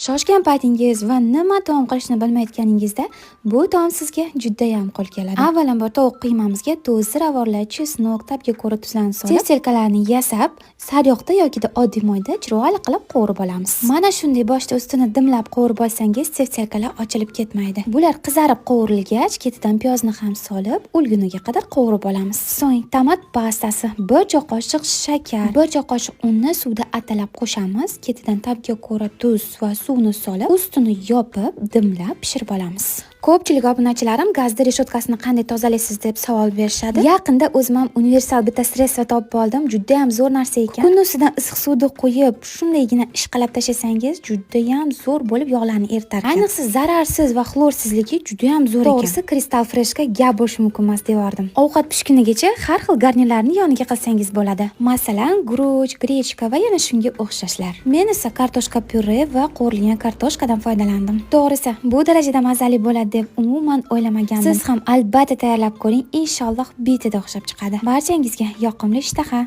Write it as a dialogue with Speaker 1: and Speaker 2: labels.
Speaker 1: Shoshgan paytingiz va nima taom qilishni bilmayotganingizda bu taom sizga juda ham qo'l keladi. Avvalambor tovuq qiymamizga tuz, ziravorlar, chesnok, tabga ko'ra tuzlarni solib, teftelkalarni yasab, sariyog'da yoki oddiy moyda chiroyli qilib qovurib olamiz. Mana shunday boshda ustini dimlab qovurib olsangiz, teftelkalar ochilib ketmaydi. Bular qizarib qovurilgach, ketidan piyozni ham solib, o'lguniga qadar qovurib olamiz. So'ng tomat pastasi, 1 choy qoshiq shakar, 1 choy qoshiq unni suvda atalab qo'shamiz. Ketidan tabga ko'ra tuz va suvni solib, ustini yopib, dimlab pishirib olamiz. Ko'pchilik obunachilarim gazda reshotkasini qanday tozalaysiz deb savol berishadi. Yaqinda o'zim ham universal bitta sredstvo topib oldim. Juda ham zo'r narsa ekan. Kun ustidan issiq suvni qo'yib, shundaygina ishqalab tashlasangiz, juda ham zo'r bo'lib yog'larni eritar ekan. Ayniqsa zararsiz va xlorsizligi juda ham zo'r ekan. To'g'risi, Crystal Freshga gap bo'lishi mumkin emas devordim. Ovqat pishgunigacha har xil garnirlarni yoniga qilsangiz bo'ladi. Masalan, guruch, grechka va yana shunga o'xshashlar. Men esa kartoshka pyure va qovurilgan kartoshkadan foydalandim. To'g'risi, bu darajada mazali bo'ladi deb umuman o'ylamagandim. Siz ham albatta tayyorlab ko'ring, inshaalloh betida o'xshab chiqadi. Barchangizga yoqimli ishtaha.